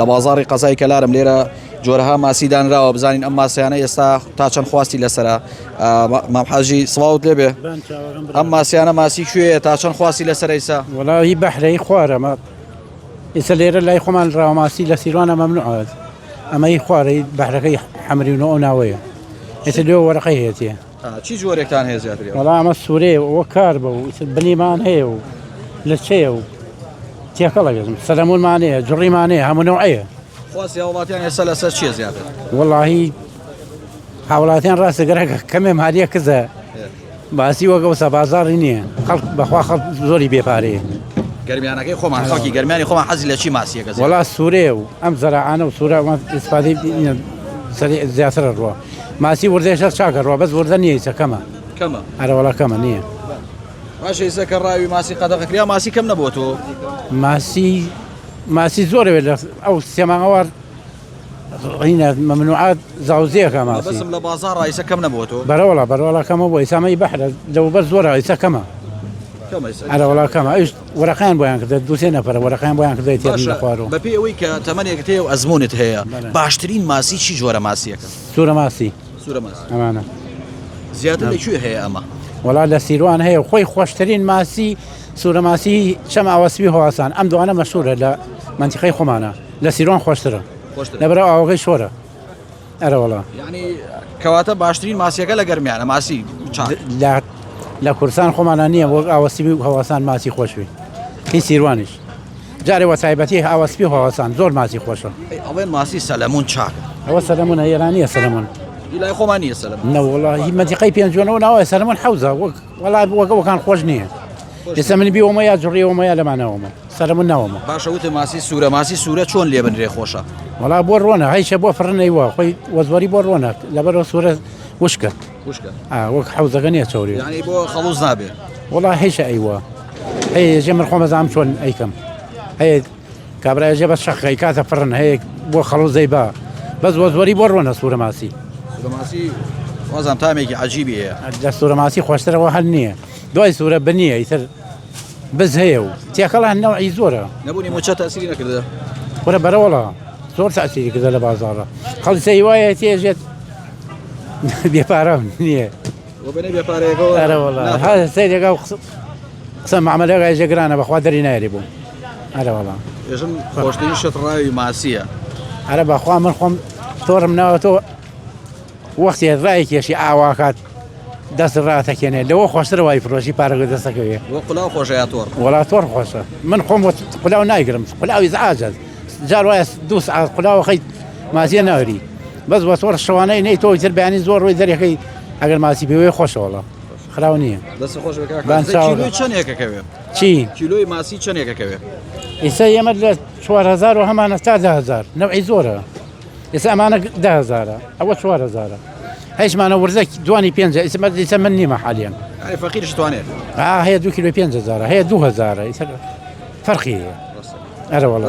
لە بازاڕی قەزای کەلارم لێرە جۆرەها ماسی دانراوە بزانین ئەم ماسیانە ئێستا تا چەند خواستی لەسرە مام حاجی سڵاوت لێبێ ئەم ماسیانە ماسی کوێیە تا چەند خواستی لەسەر ئیسا وڵی بەحرەی خوارەمە ئێستا لێرە لای خۆمان ڕاوە ماسی لە سیروانە مەمنوعات ئەمەی خوارەی بەحرەکەی حەمرینەوە ناوەیە ئێستا لێ وەرەقەی هێتیە چی جۆرێکتان هەیە زیاتر وەڵا ئەمە سوورێ وە کار بە و بنیمان هەیە و لە چێە و تێکەڵەگەزم سەلەمونمانەیە جوڕیمانەیە هەموو نەوعەیە خواستی هاوڵاتیان ئێستا لەسەر چیە زیاتر وەڵاهی هاوڵاتیان ڕاستەگەرەکە کەمێ هاریە کزە باسی وەگەوسە بازاڕی نییە خەڵک بەخوا خەڵک زۆری بێپارەیە گەرمیانەکەی خۆمان خەڵکی گەرمیانی خۆمان حەزی لە چی ماسیەکە وەڵا سوورێ و ئەم زەراعانە و سوورە ئیسپادەی زیاترە ڕوە ماسی وردێشە چاکە ڕوە بەس وردە نییە کەمە هەرە وەڵا کەمە نییە باشە ئێستا کە ڕاوی ماسی قەدەغەکریا ماسی کەم نەبووە تۆ ماسی زۆرەوێت لە ئەو سێمانەوە هینە مەمنوعات زاوزەیەکە ماسی بەسم لە بازاڕ ئیسا کەم نەبووە تۆ بەرەوەڵا کەمە بۆ ئیسامەی بەحرە لەو بەر زۆرە ئیسا کەمە هەرە وەڵا کەمە ئەوش وەرەقیان بۆیان کردە دووسێ نەفەرە وەرەقیان بۆیان کردە تێبی لە خوارەوە بەپێی ئەوەی کە تەمەنێکت هەیە و ئەزمونت هەیە باشترین ماسی چی جۆرە ماسیەکە سوورە ماسی سوورە ماسی ئەمانە زیاتر لەکوێ هەیە ئەمە وڵا لە سیروان هەیە خۆی خۆشترین ماسی سوورە ماسی چەم ئاوەسبی هەواسان ئەم دوانە مەشهورە لە منتیقەی خۆمانە لە سیروان خۆشترە لەبەرەوە ئاوەکەی شۆرە ئەرە وڵا یعنی کەواتە باشترین ماسیەکە لە گەرمیانە ماسی لە کوردستان خۆمانە نییە وەک ئاوەسبی هەواسان ماسی خۆشوی هی سیروانیش جارێ وە تایبەتی ئاوەسبی هەواسان زۆر ماسی خۆشە ئەڵێن ماسی سەلەمون چاکە ئەوە سەلەمونە ئێرانیە سەلەمون لای خۆمان نییە سەلەمون نەوەڵا هی منتیقەی پێنجۆنەوە ناوە سەلەمون حەوزە وەڵا وەکەوەکان خۆش نییە ئێستا من بیوەمە یا جوڕیەوەمە یا لەمانەوەمە سەلەمون ناوەمە باشە وتە ماسی سوورە چۆن لێ بنرێ خۆشە وڵا بۆ ڕۆنە هەیشە بۆ فڕنەیوە خۆی وەزوەری بۆ ڕۆنە لەبەرەوە سوورە وشکە وەک حەوزەکە نییە چۆری یعنی بۆ خەڵوز نابێ وڵا هێشە ئەیوە هەیە ژێ من خۆمەزانم چۆن ئەیکەم هەیە کابراژێ بە شەقی کاتە فڕن هەیە بۆ خەڵوزەی با بەس وەزوەری بۆ ڕۆنە سوورە ماسی وازم تامێکی عجیبی هەیە لە سوورە ماسی خۆشترەوە هەل نییە دوای سوورە بنیە ئیتر بز هەیە و تێکەڵان نەوعی زۆرە نەبوونی موچە تەسیری نەکردە وەرە بەرەوەڵا زۆر تەسیری کردە لە بازاڕە خەڵسەی وایە تێژێت بێپارە نییە ئەرەوەڵا سەیرێکا قسە معاملەکە ژێگرانە بەخوا دەری نایێری بوو ئەرەوەڵا ێژم خۆشترین شت ڕاوی ماسیە ئەرە بەخوا من خۆم تۆڕم ناوەتەوە وەختی ڕای کێشی ئاواکات دەست ڕاتەکێنێ لەوە خۆشترە وای فرۆشی پارەگە دەستەکەوێ قولاو خۆشە یا تۆڕ وڵا تۆڕ خۆشە من خۆم قولاو نایگرم قولاوی زعاجەت جار وایە دوو ساعت قولاوە خەیت مازیە ناوری بەس بە تۆڕ شەوانەی نەی تۆ تر بەیانی زۆر ڕۆی دەرەکەی ئەگەر ماسی پێوەی خۆشەوەڵە خراو نییە دەست خۆش کیلۆی چەندێکەکەوێ چی کیلۆی ماسی چەندێکەکەوێ ئێستا ئێمە لە 4000 و هەمانە تا 10000 نەوعی زۆرە ئێستا ئەمانە 10000 ئەوە 4000 هیچمانە وردە دوانی 5 ئێستا من نیمە حالیان فەقیرش توانێت هەیە 2 کیلۆ 5000 هەیە 2000 فەرقی هەیە ئەرە وەڵا